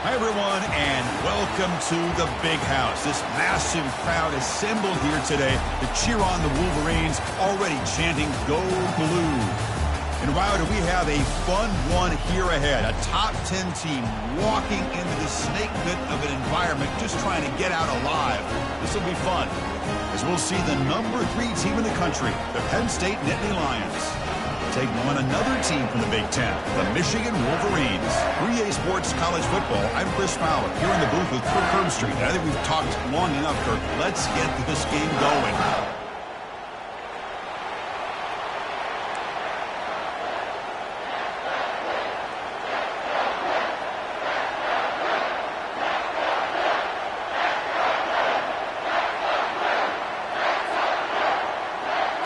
Hi, everyone, and welcome to the Big House. This massive crowd assembled here today to cheer on the Wolverines, already chanting, "Go Blue." And wow, do we have a fun one here ahead. A top 10 team walking into the snake pit of an environment, just trying to get out alive. This will be fun, as we'll see the number 3 team in the country, the Penn State Nittany Lions, taking on another team from the Big Ten, the Michigan Wolverines. 3A Sports College Football, I'm Chris Fowler, here in the booth with Kirk Herbstreit. I think we've talked long enough, Kirk. Let's get this game going.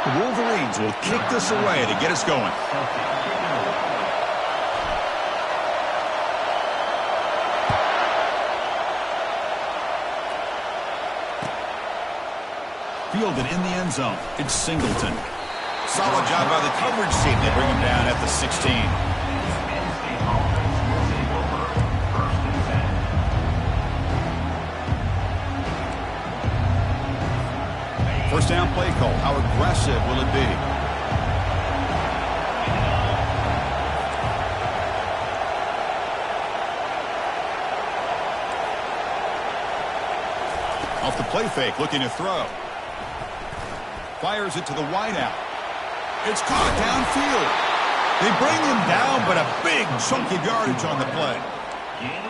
The Wolverines will kick this away to get us going. Fielded in the end zone. It's Singleton. Solid job by the coverage team. They bring him down at the 16. First down play call. How aggressive will it be? Off the play fake, looking to throw. Fires it to the wideout. It's caught downfield. They bring him down, but a big chunk of yardage on the play.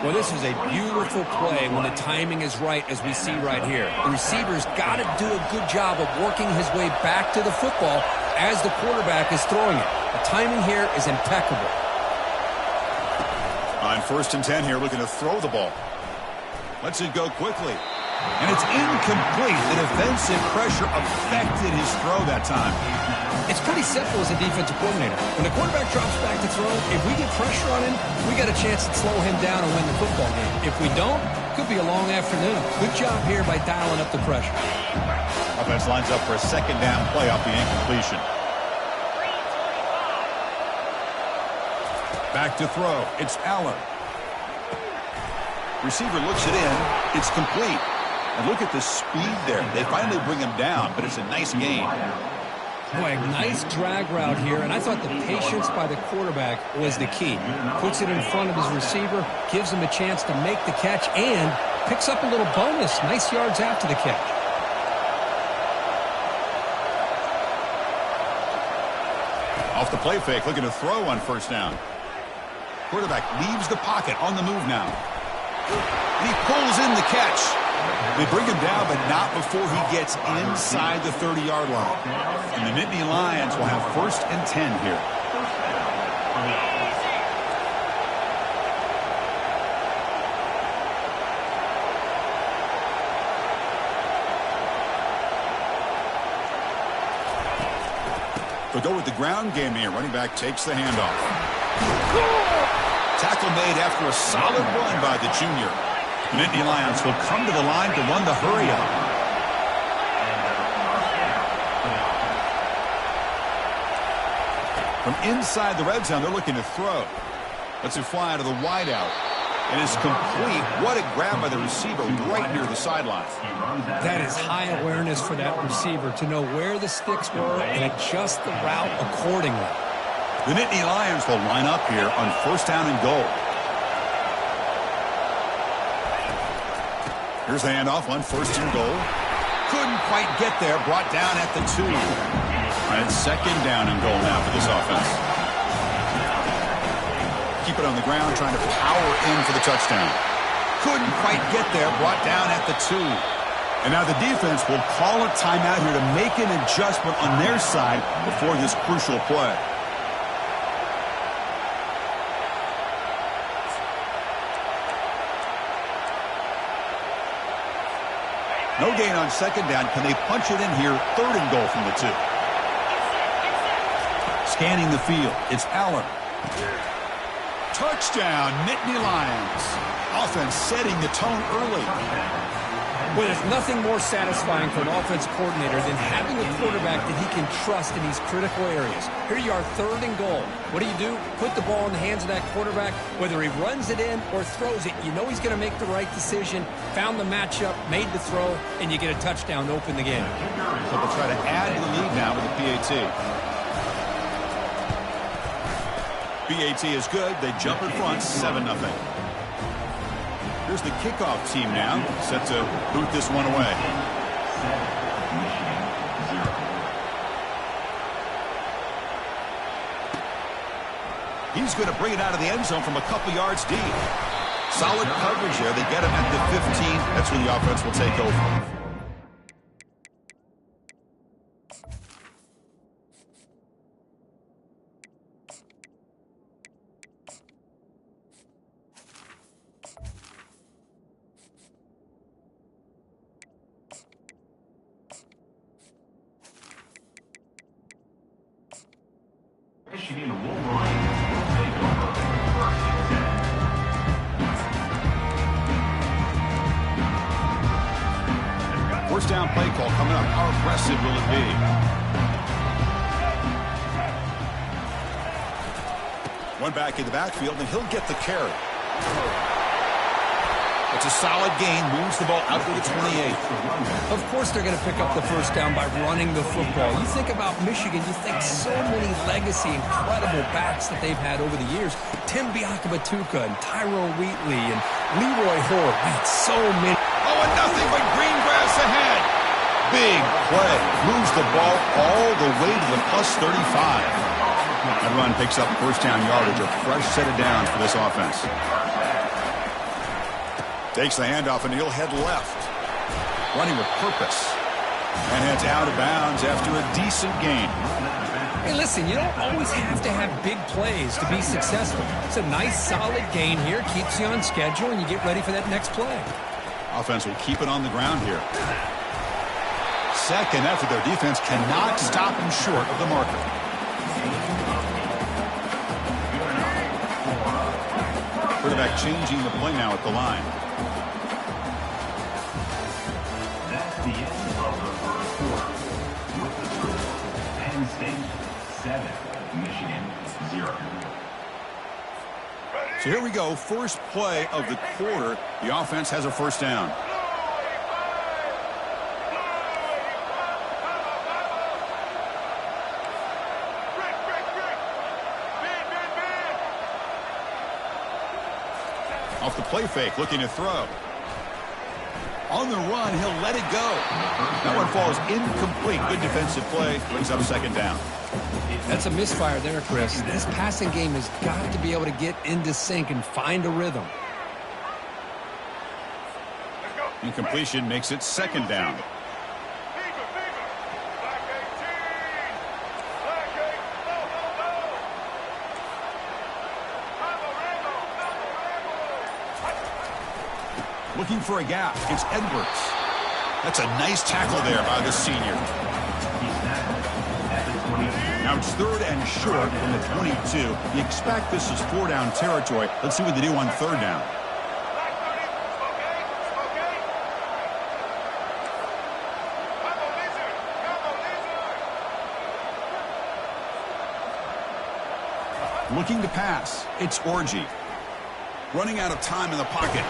Well, this is a beautiful play when the timing is right, as we see right here. The receiver's got to do a good job of working his way back to the football as the quarterback is throwing it. The timing here is impeccable. On 1st and 10 here, looking to throw the ball. Lets it go quickly. And it's incomplete. The defensive pressure affected his throw that time. It's pretty simple as a defensive coordinator. When the quarterback drops back to throw, if we get pressure on him, we got a chance to slow him down and win the football game. If we don't, it could be a long afternoon. Good job here by dialing up the pressure. Offense lines up for a 2nd down play off the incompletion. Back to throw. It's Allen. Receiver looks it in. It's complete. And look at the speed there. They finally bring him down, but it's a nice gain. Boy, a nice drag route here, and I thought the patience by the quarterback was the key. Puts it in front of his receiver, gives him a chance to make the catch, and picks up a little bonus. Nice yards after the catch. Off the play fake, looking to throw on 1st down. Quarterback leaves the pocket, on the move now. And he pulls in the catch. They bring him down, but not before he gets inside the 30-yard line. And the Nittany Lions will have 1st and 10 here. They'll go with the ground game here. Running back takes the handoff. Tackle made after a solid run by the junior. The Nittany Lions will come to the line to run the hurry-up. From inside the red zone, they're looking to throw. Lets it fly out of the wideout. It is complete. What a grab by the receiver right near the sideline. That is high awareness for that receiver to know where the sticks were and adjust the route accordingly. The Nittany Lions will line up here on 1st down and goal. Here's the handoff on 1st and goal. Couldn't quite get there. Brought down at the 2. And 2nd down and goal now for this offense. Keep it on the ground, trying to power in for the touchdown. Couldn't quite get there. Brought down at the 2. And now the defense will call a timeout here to make an adjustment on their side before this crucial play. No gain on 2nd down. Can they punch it in here? 3rd and goal from the 2. Scanning the field. It's Allen. Touchdown, Nittany Lions. Offense setting the tone early. Well, there's nothing more satisfying for an offense coordinator than having a quarterback that he can trust in these critical areas. Here you are, 3rd and goal. What do? Put the ball in the hands of that quarterback. Whether he runs it in or throws it, you know he's going to make the right decision. Found the matchup, made the throw, and you get a touchdown to open the game. So they'll try to add to the lead now with the PAT. PAT is good. They jump in front, 7-0. Here's the kickoff team now, set to boot this one away. He's going to bring it out of the end zone from a couple yards deep. Solid coverage there. They get him at the 15. That's where the offense will take over. First down play call coming up. How aggressive will it be? One back in the backfield, and he'll get the carry. It's a solid gain. Moves the ball out to the 28. Of course they're going to pick up the first down by running the football. You think about Michigan, you think so many legacy, incredible backs that they've had over the years. Tim Biakabatuka and Tyrone Wheatley and Leroy Hoare. Man, so many. Oh, and nothing but green grass ahead. Big play. Moves the ball all the way to the plus 35. That run picks up first down yardage. A fresh set of downs for this offense. Takes the handoff, and he'll head left. Running with purpose. And heads out of bounds after a decent gain. Hey, listen, you don't always have to have big plays to be successful. It's a nice, solid gain here. Keeps you on schedule, and you get ready for that next play. Offense will keep it on the ground here. Second effort, their defense cannot stop him short of the marker. Quarterback changing the play now at the line. That's the end of the first quarter. With the score, Penn State 7, Michigan 0. So here we go. First play of the quarter. The offense has a first down. Off the play fake, looking to throw. On the run, he'll let it go. That one falls incomplete. Good defensive play. Brings up second down. That's a misfire there, Chris. This passing game has got to be able to get into sync and find a rhythm. Incompletion makes it second down. Looking for a gap. It's Edwards. That's a nice tackle there by the senior. Now it's third and short from the 22. You expect this is 4-down territory. Let's see what they do on third down. Looking to pass. It's Orji. Running out of time in the pocket.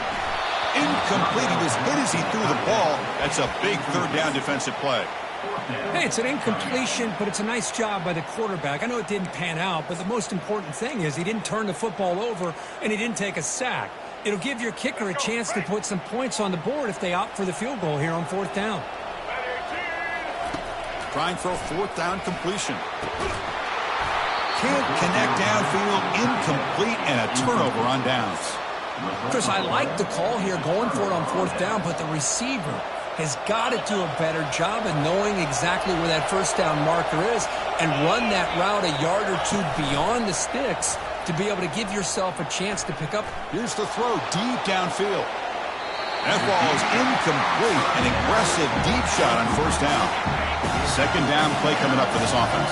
Incomplete. He was hit as he threw the ball. That's a big third down defensive play. Hey, it's an incompletion, but it's a nice job by the quarterback. I know it didn't pan out, but the most important thing is he didn't turn the football over and he didn't take a sack. It'll give your kicker a chance to put some points on the board if they opt for the field goal here on fourth down. Trying for a fourth down completion. Can't connect downfield. Incomplete and a turnover on downs. Chris, I like the call here going for it on fourth down, but the receiver has got to do a better job of knowing exactly where that first down marker is and run that route a yard or two beyond the sticks to be able to give yourself a chance to pick up. Here's the throw deep downfield. That ball is incomplete. An aggressive deep shot on first down. Second down play coming up for this offense.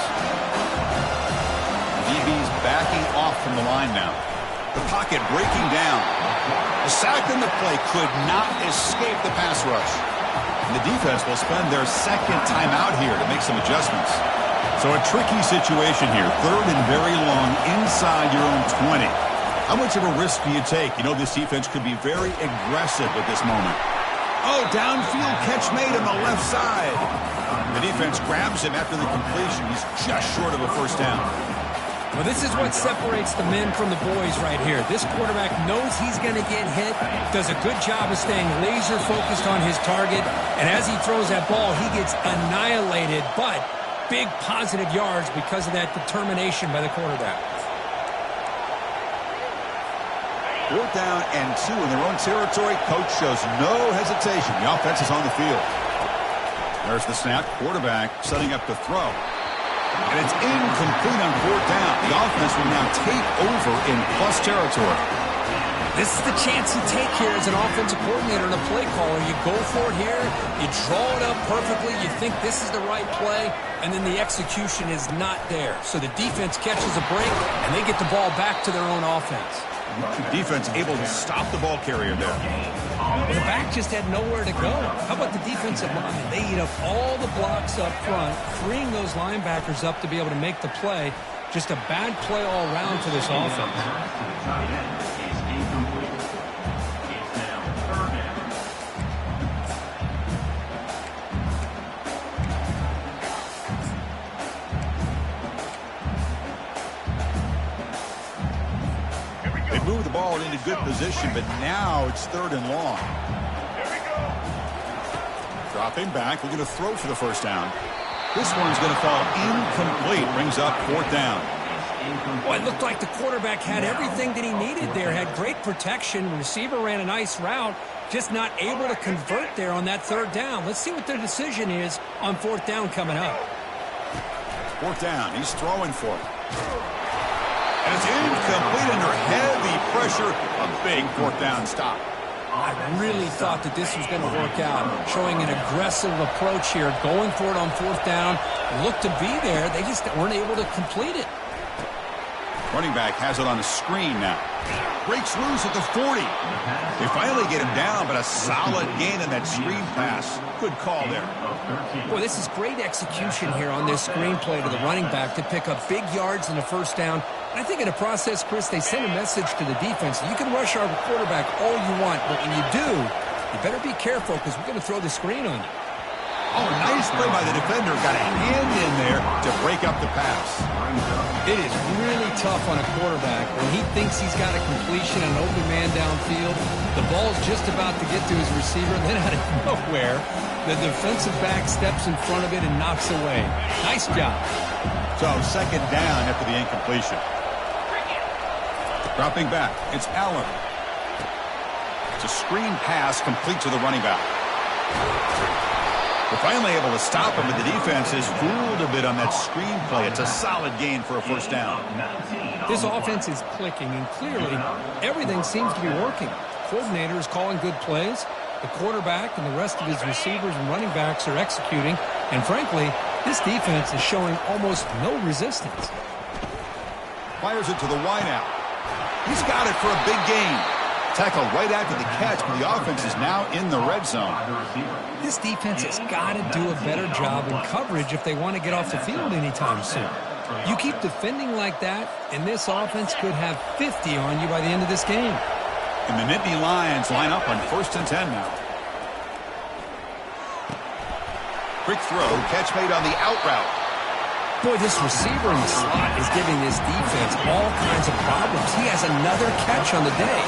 DB's backing off from the line now. The pocket breaking down. The sack in the play could not escape the pass rush. And the defense will spend their second timeout here to make some adjustments. So a tricky situation here. 3rd and very long inside your own 20. How much of a risk do you take? You know, this defense could be very aggressive at this moment. Oh, downfield catch made on the left side. The defense grabs him after the completion. He's just short of a first down. Well, this is what separates the men from the boys right here. This quarterback knows he's going to get hit, does a good job of staying laser focused on his target, and as he throws that ball, he gets annihilated, but big positive yards because of that determination by the quarterback. 4th down and 2 in their own territory. Coach shows no hesitation. The offense is on the field. There's the snap. Quarterback setting up the throw. And it's incomplete on 4th down. The offense will now take over in plus territory. This is the chance you take here as an offensive coordinator and a play caller. You go for it here. You draw it up perfectly. You think this is the right play, and then the execution is not there. So the defense catches a break, and they get the ball back to their own offense. Defense able to stop the ball carrier there. Well, the back just had nowhere to go. How about the defensive line? They eat up all the blocks up front, freeing those linebackers up to be able to make the play. Just a bad play all around for this offense. Move the ball into good position, but now it's 3rd and long. Dropping back, we're going to throw for the first down. This one's going to fall incomplete, brings up 4th down. Well, it looked like the quarterback had everything that he needed there, had great protection. The receiver ran a nice route, just not able to convert there on that 3rd down. Let's see what their decision is on 4th down coming up. 4th down, he's throwing for it. And it's incomplete under heavy pressure. A big 4th down stop. I really thought that this was going to work out. Showing an aggressive approach here. Going for it on 4th down. Looked to be there. They just weren't able to complete it. Running back has it on the screen now. Breaks loose at the 40. They finally get him down, but a solid gain in that screen pass. Good call there. Boy, this is great execution here on this screenplay to the running back to pick up big yards in the first down. And I think in the process, Chris, they send a message to the defense. You can rush our quarterback all you want, but when you do, you better be careful because we're going to throw the screen on you. Oh, nice play by the defender. Got a hand in there to break up the pass. It is really tough on a quarterback when he thinks he's got a completion, an open man downfield. The ball's just about to get to his receiver, and then out of nowhere, the defensive back steps in front of it and knocks away. Nice job. So 2nd down after the incompletion. Dropping back, it's Allen. It's a screen pass complete to the running back. We're finally able to stop him, but the defense is fooled a bit on that screen play. It's a solid gain for a first down. This offense is clicking, and clearly everything seems to be working. The coordinator is calling good plays. The quarterback and the rest of his receivers and running backs are executing. And frankly, this defense is showing almost no resistance. Fires it to the wideout. He's got it for a big gain. Tackle right after the catch, but the offense is now in the red zone. This defense has got to do a better job in coverage if they want to get off the field anytime soon. You keep defending like that, and this offense could have 50 on you by the end of this game. And the Nittany Lions line up on 1st and 10 now. Quick throw, catch made on the out route. Boy, this receiver in the slot is giving this defense all kinds of problems. He has another catch on the day.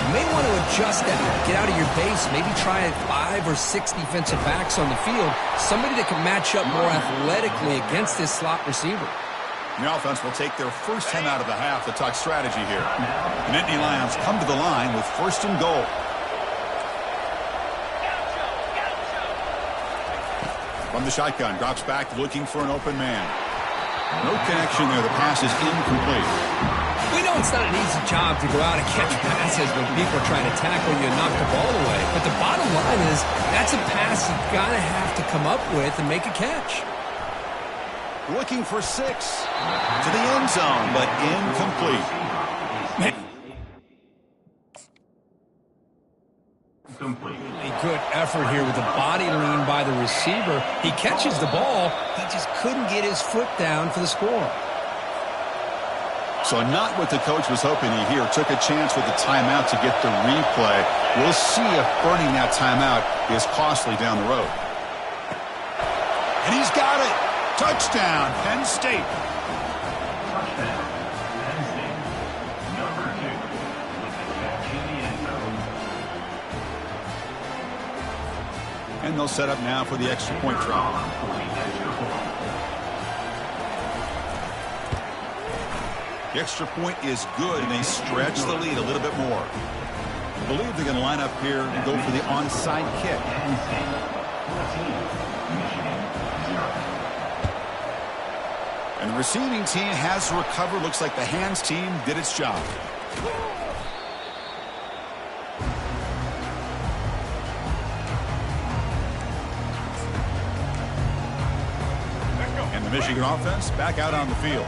You may want to adjust that. Get out of your base. Maybe try 5 or 6 defensive backs on the field. Somebody that can match up more athletically against this slot receiver. The offense will take their first 10 out of the half to talk strategy here. The Nittany Lions come to the line with 1st and goal. From the shotgun, drops back looking for an open man. No connection there. The pass is incomplete. We know it's not an easy job to go out and catch passes when people are trying to tackle you and knock the ball away. But the bottom line is that's a pass you've got to have to come up with and make a catch. Looking for 6 to the end zone, but incomplete. Really good effort here with the body lean by the receiver. He catches the ball. He just couldn't get his foot down for the score. So not what the coach was hoping to hear. Took a chance with the timeout to get the replay. We'll see if burning that timeout is costly down the road. And he's got it. Touchdown, Penn State. Touchdown, Penn State. Number 2 with the catch in the end zone. And they'll set up now for the extra point try. For the extra point. The extra point is good, and they stretch the lead a little bit more. I believe they're going to line up here and go for the onside kick. Penn State 14, Michigan 0. And the receiving team has recovered. Looks like the hands team did its job. And the Michigan offense back out on the field.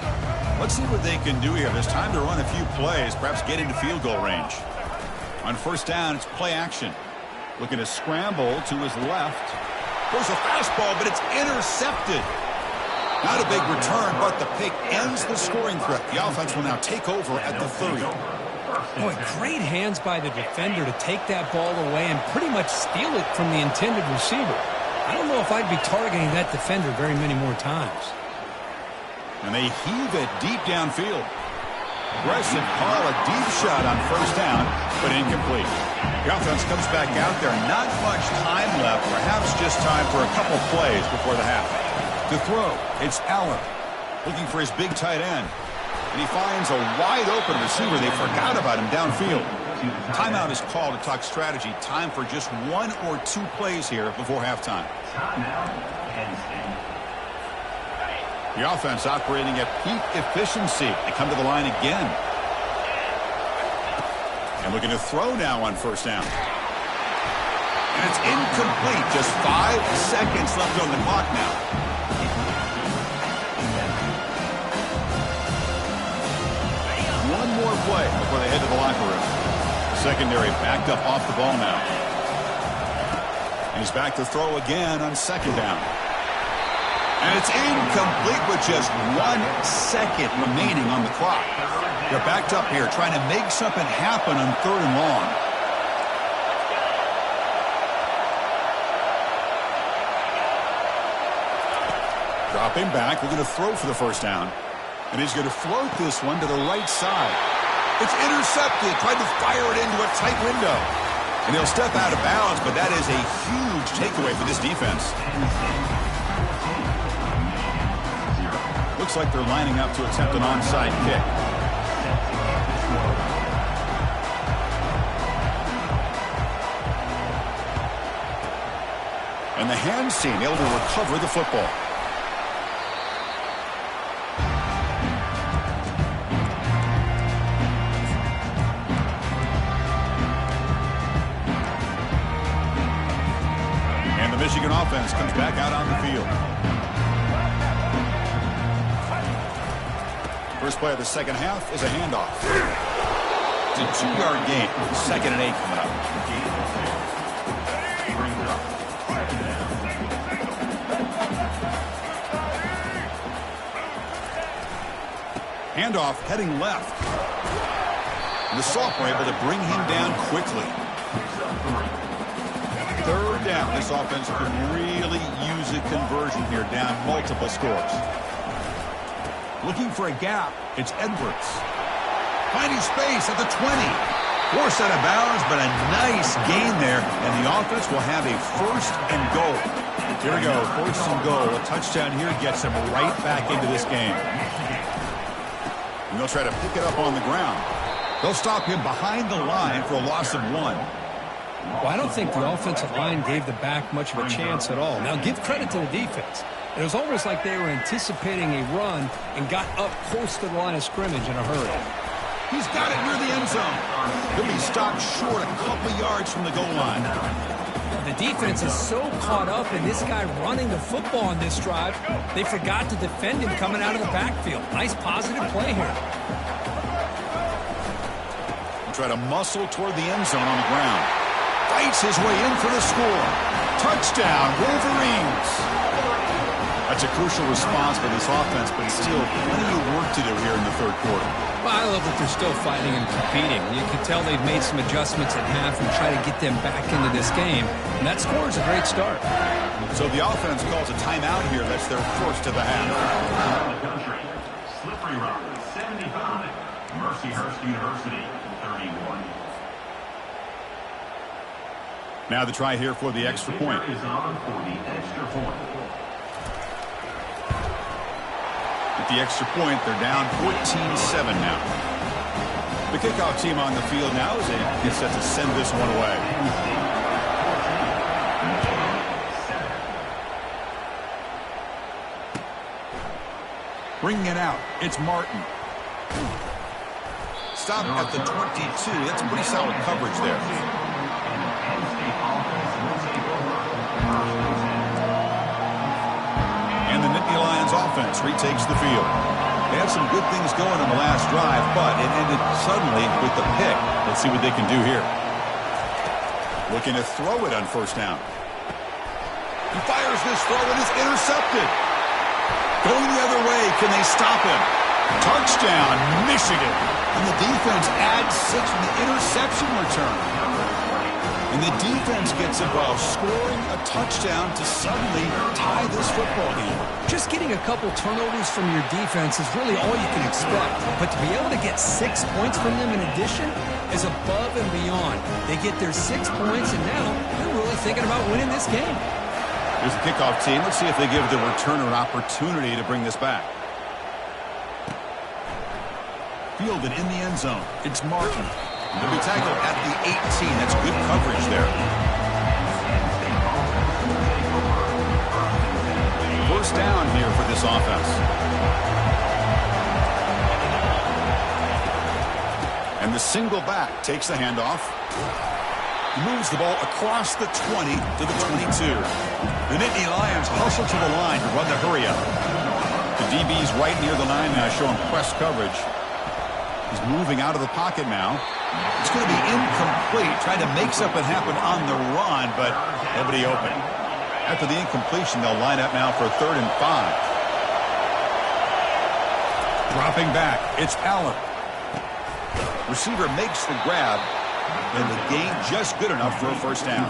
Let's see what they can do here. There's time to run a few plays, perhaps get into field goal range. On first down, it's play action. Looking to scramble to his left. Goes a fastball, but it's intercepted. Not a big return, but the pick ends the scoring threat. The offense will now take over at the 30. Boy, great hands by the defender to take that ball away and pretty much steal it from the intended receiver. I don't know if I'd be targeting that defender very many more times. And they heave it deep downfield. Aggressive call, a deep shot on first down, but incomplete. The offense comes back out there. Not much time left, perhaps just time for a couple plays before the half. To throw, it's Allen, looking for his big tight end. And he finds a wide-open receiver. They forgot about him downfield. Timeout is called to talk strategy. Time for just 1 or 2 plays here before halftime. Timeout, Penn State. The offense operating at peak efficiency. They come to the line again. And looking to throw now on first down. And it's incomplete. Just 5 seconds left on the clock now. One more play before they head to the locker room. Secondary backed up off the ball now. And he's back to throw again on second down. And it's incomplete with just 1 second remaining on the clock. They're backed up here trying to make something happen on third and long. Dropping back, looking to throw for the first down. And he's going to float this one to the right side. It's intercepted, tried to fire it into a tight window. And he'll step out of bounds, but that is a huge takeaway for this defense. Looks like they're lining up to attempt an onside kick. And the hands team able to recover the football. And the Michigan offense comes back out on the field. First play of the second half is a handoff. It's a 2-yard gain. 2nd and 8 coming up. Handoff heading left. And the sophomore able to bring him down quickly. Third down. This offense could really use a conversion here, down multiple scores. Looking for a gap, it's Edwards. Finding space at the 20. Forced out of bounds, but a nice gain there, and the offense will have a first and goal. Here we go, first and goal. A touchdown here gets them right back into this game. And they'll try to pick it up on the ground. They'll stop him behind the line for a loss of 1. Well, I don't think the offensive line gave the back much of a chance at all. Now, give credit to the defense. It was almost like they were anticipating a run and got up close to the line of scrimmage in a hurry. He's got it near the end zone. He'll be stopped short a couple yards from the goal line. The defense is so caught up in this guy running the football on this drive, they forgot to defend him coming out of the backfield. Nice positive play here. Try to muscle toward the end zone on the ground. fights his way in for the score. Touchdown, Wolverines. That's a crucial response for this offense, but still plenty of work to do here in the third quarter. Well, I love that they're still fighting and competing. You can tell they've made some adjustments at half and try to get them back into this game. And that score is a great start. So the offense calls a timeout here. That's their first of the half. Slippery Rock, 75. Mercyhurst University, 31. Now the try here for the extra point. Is on for the extra point. At the extra point, they're down 14-7 now. The kickoff team on the field now as they get set to send this one away. Bringing it out, it's Martin. Stop at the 22. That's pretty solid coverage there. And the Nittany Lions offense retakes the field. They had some good things going on the last drive, but it ended suddenly with the pick. Let's see what they can do here. Looking to throw it on first down. He fires this throw and is intercepted. Going the other way, can they stop him? Touchdown, Michigan. And the defense adds 6 from the interception return. And the defense gets involved, scoring a touchdown to suddenly tie this football game. Just getting a couple turnovers from your defense is really all you can expect. But to be able to get 6 points from them in addition is above and beyond. They get their 6 points, and now they're really thinking about winning this game. Here's the kickoff team. Let's see if they give the returner an opportunity to bring this back. Fielded in the end zone. It's Martin. He'll be tackled at the 18. That's good coverage there. First down here for this offense. And the single back takes the handoff. He moves the ball across the 20 to the 22. The Nittany Lions hustle to the line to run the hurry up. The DB's right near the line now, showing press coverage. He's moving out of the pocket now. It's going to be incomplete, trying to make something happen on the run, but nobody open. After the incompletion, they'll line up now for 3rd and 5. Dropping back, it's Allen. Receiver makes the grab, and the gain just good enough for a first down.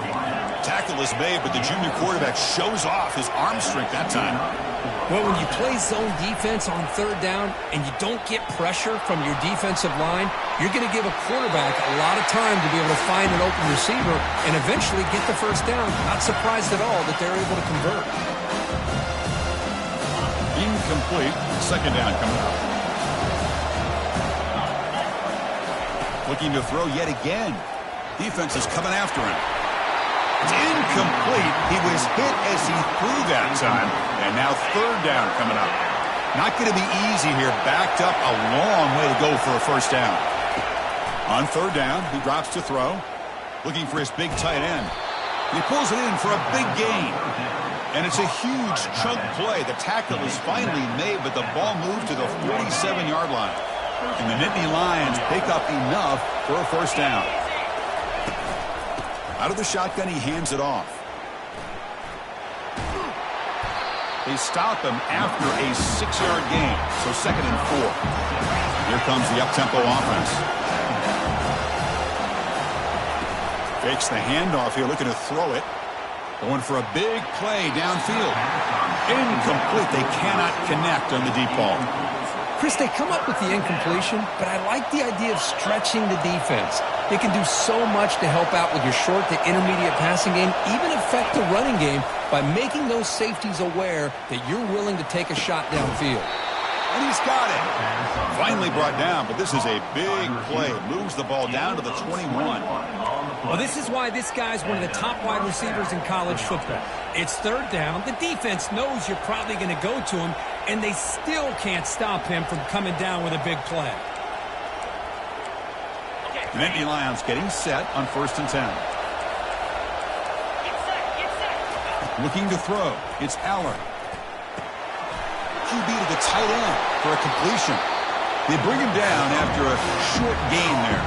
Tackle is made, but the junior quarterback shows off his arm strength that time. Well, when you play zone defense on 3rd down and you don't get pressure from your defensive line, you're going to give a quarterback a lot of time to be able to find an open receiver and eventually get the first down. Not surprised at all that they're able to convert. Incomplete. 2nd down coming up. Looking to throw yet again. Defense is coming after him. It's incomplete. He was hit as he threw that time. And now 3rd down coming up. Not going to be easy here. Backed up a long way to go for a first down. On 3rd down, he drops to throw. Looking for his big tight end. He pulls it in for a big gain. And it's a huge chunk play. The tackle is finally made, but the ball moved to the 47-yard line. And the Nittany Lions pick up enough for a first down. Out of the shotgun, he hands it off. They stop him after a 6-yard gain. So 2nd and 4. Here comes the up-tempo offense. Fakes the handoff here, looking to throw it. Going for a big play downfield. Incomplete. They cannot connect on the deep ball. Chris, they come up with the incompletion, but I like the idea of stretching the defense. They can do so much to help out with your short to intermediate passing game, even affect the running game by making those safeties aware that you're willing to take a shot downfield. And he's got it. Finally brought down, but this is a big play. Moves the ball down to the 21. Well, this is why this guy's one of the top wide receivers in college football. It's 3rd down. The defense knows you're probably going to go to him, and they still can't stop him from coming down with a big play. The Nittany Lions getting set on 1st and 10. Looking to throw. It's Allen. QB to the tight end for a completion. They bring him down after a short gain there.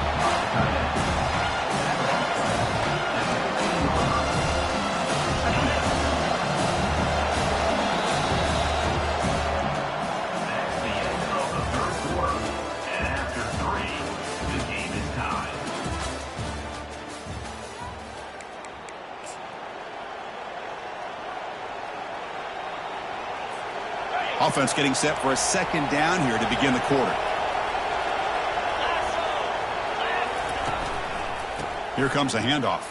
Offense getting set for a second down here to begin the quarter. Here comes a handoff.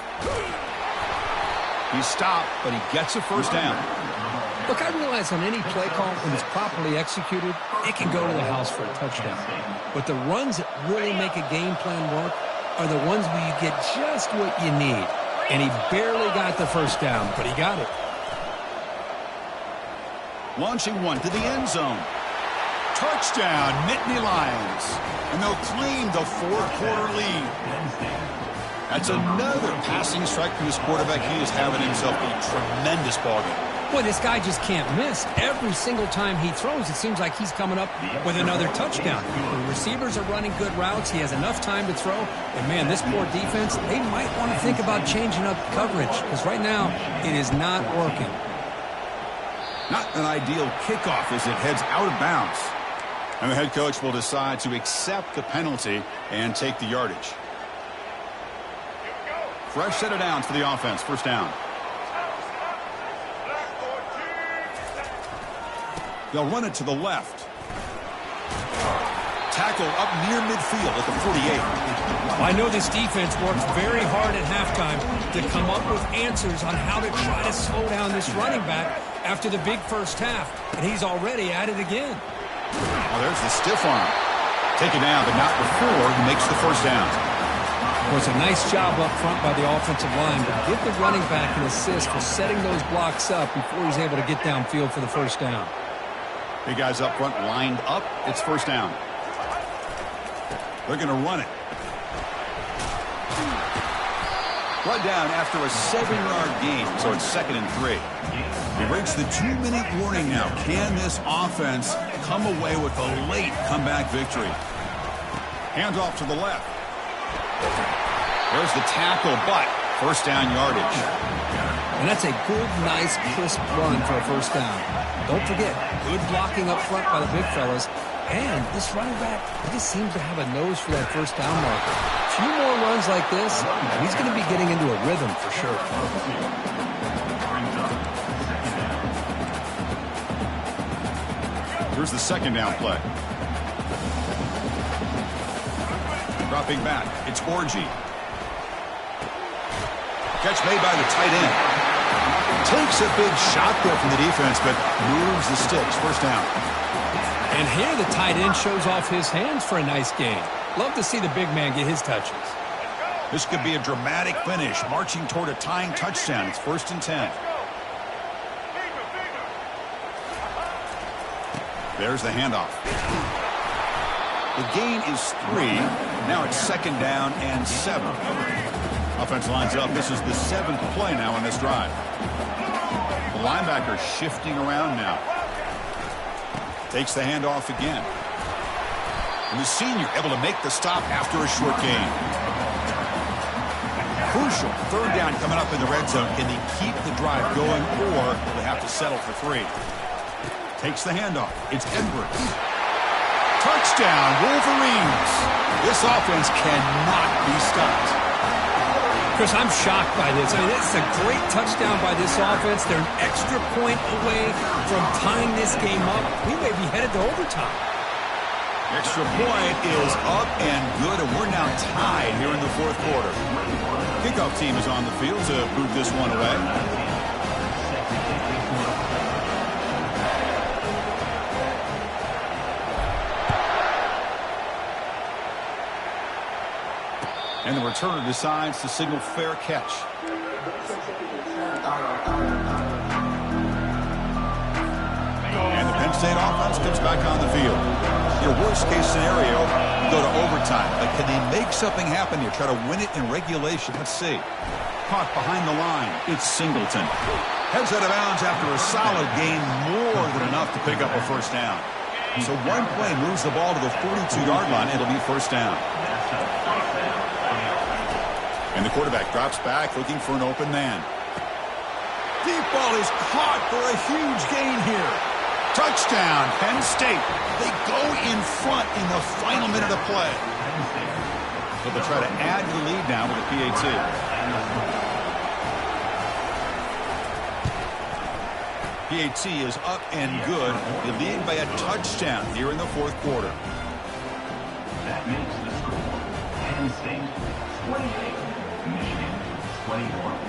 He's stopped, but he gets a first down. Look, I realize on any play call, when it's properly executed, it can go to the house for a touchdown. But the runs that really make a game plan work are the ones where you get just what you need. And he barely got the first down, but he got it. Launching one to the end zone. Touchdown, Nittany Lions. And they'll claim the fourth-quarter lead. That's another passing strike from this quarterback. He is having himself a tremendous ballgame. Boy, this guy just can't miss. Every single time he throws, it seems like he's coming up with another touchdown. The receivers are running good routes. He has enough time to throw. And, man, this poor defense, they might want to think about changing up coverage because right now it is not working. Not an ideal kickoff as it heads out of bounds. And the head coach will decide to accept the penalty and take the yardage. Fresh set of downs for the offense. First down. They'll run it to the left. Tackle up near midfield at the 48. I know this defense works very hard at halftime to come up with answers on how to try to slow down this running back after the big first half. And he's already at it again. Well, there's the stiff arm. Take it down, but not before he makes the first down. Well, it's a nice job up front by the offensive line, but give the running back an assist for setting those blocks up before he's able to get downfield for the first down. Big guys up front lined up. It's first down. They're going to run it. Brought down after a 7-yard gain, so it's 2nd and 3. He breaks the 2-minute warning now. Can this offense come away with a late comeback victory? Hands off to the left. There's the tackle, but first down yardage. And that's a good, nice, crisp run for a first down. Don't forget, good blocking up front by the big fellas. And this running back, he just seems to have a nose for that first down marker. A few more runs like this, and he's going to be getting into a rhythm for sure. Here's the second down play. Dropping back, it's Orgy. Catch made by the tight end. Takes a big shot there from the defense, but moves the sticks. First down. And here the tight end shows off his hands for a nice gain. Love to see the big man get his touches. This could be a dramatic finish, marching toward a tying touchdown. It's 1st and 10. There's the handoff. The gain is 3. Now it's 2nd down and 7. Offense lines up. This is the 7th play now on this drive. The linebacker shifting around now. Takes the handoff again. And the senior able to make the stop after a short gain. Crucial 3rd down coming up in the red zone. Can they keep the drive going, or will they have to settle for 3? Takes the handoff. It's Edwards. Touchdown, Wolverines. This offense cannot be stopped. Chris, I'm shocked by this. I mean, it's a great touchdown by this offense. They're an extra point away from tying this game up. We may be headed to overtime. Extra point is up and good, and we're now tied here in the 4th quarter. Kickoff team is on the field to move this one away. And the returner decides to signal fair catch. And the Penn State offense comes back on the field. Your worst-case scenario, you go to overtime. But can they make something happen here? Try to win it in regulation. Let's see. Caught behind the line. It's Singleton. Heads out of bounds after a solid gain, more than enough to pick up a first down. So one play moves the ball to the 42-yard line. It'll be first down. And the quarterback drops back, looking for an open man. Deep ball is caught for a huge gain here. Touchdown, Penn State. They go in front in the final minute of play. But they'll try to add to the lead now with a PAT. PAT is up and good. They lead by a touchdown here in the fourth quarter. That makes the score Penn State 28, Michigan 21.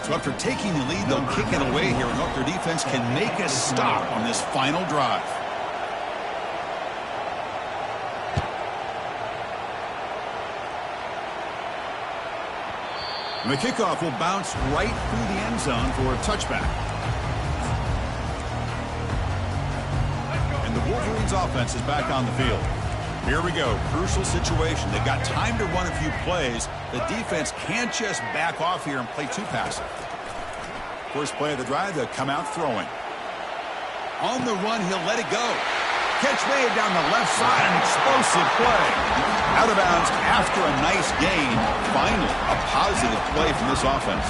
So after taking the lead, they'll kick it away here and hope their defense can make a stop on this final drive. And the kickoff will bounce right through the end zone for a touchback. And the Wolverines offense is back on the field. Here we go. Crucial situation. They've got time to run a few plays. The defense can't just back off here and play too passive. First play of the drive, they'll come out throwing. On the run, he'll let it go. Catch made down the left side, an explosive play. Out of bounds after a nice gain. Finally, a positive play from this offense.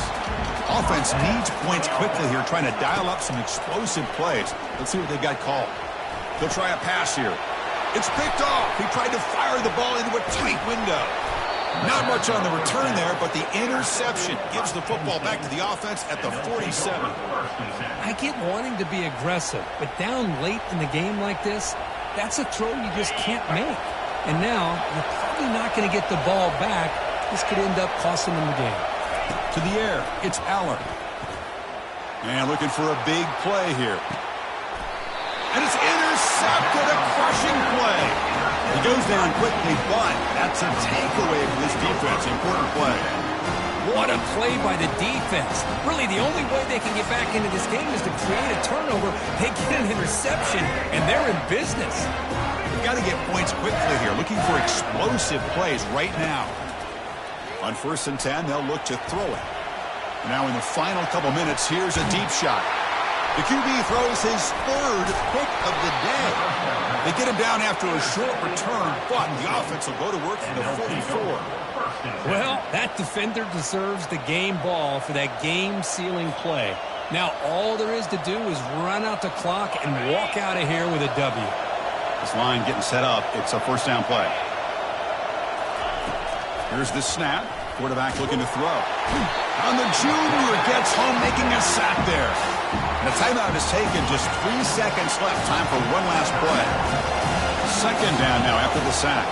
Offense needs points quickly here, trying to dial up some explosive plays. Let's see what they've got called. They'll try a pass here. It's picked off. He tried to fire the ball into a tight window. Not much on the return there, but the interception gives the football back to the offense at the 47. I get wanting to be aggressive, but down late in the game like this, that's a throw you just can't make. And now, you're probably not going to get the ball back. This could end up costing them the game. To the air, it's Aller. And looking for a big play here. And it's intercepted, a crushing play. He goes down quickly, but that's a takeaway for this defense. Important play. What a play by the defense. Really, the only way they can get back into this game is to create a turnover. They get an interception, and they're in business. They've got to get points quickly here, looking for explosive plays right now. On 1st and 10, they'll look to throw it. Now in the final couple minutes, here's a deep shot. The QB throws his third pick of the day. They get him down after a short return, but the offense will go to work from the 44. Well, that defender deserves the game ball for that game-sealing play. Now all there is to do is run out the clock and walk out of here with a W. This line getting set up. It's a first down play. Here's the snap. Quarterback looking to throw. And the junior gets home, making a sack there. And the timeout is taken. Just 3 seconds left. Time for one last play. Second down now after the sack.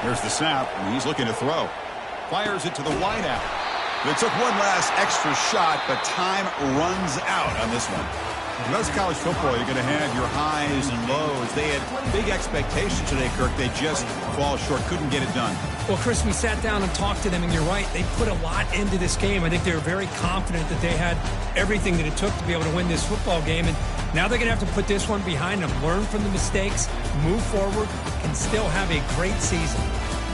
Here's the snap, and he's looking to throw. Fires it to the wideout. They took one last extra shot, but time runs out on this one. In most college football, you're going to have your highs and lows. They had big expectations today, Kirk. They just fall short, couldn't get it done. Well, Chris, we sat down and talked to them, and you're right. They put a lot into this game. I think they were very confident that they had everything that it took to be able to win this football game. And now they're going to have to put this one behind them, learn from the mistakes, move forward, and still have a great season.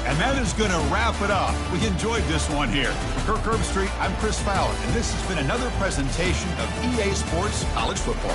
And that is going to wrap it up. We enjoyed this one here. For Kirk Herbstreit, I'm Chris Fowler, and this has been another presentation of EA Sports College Football.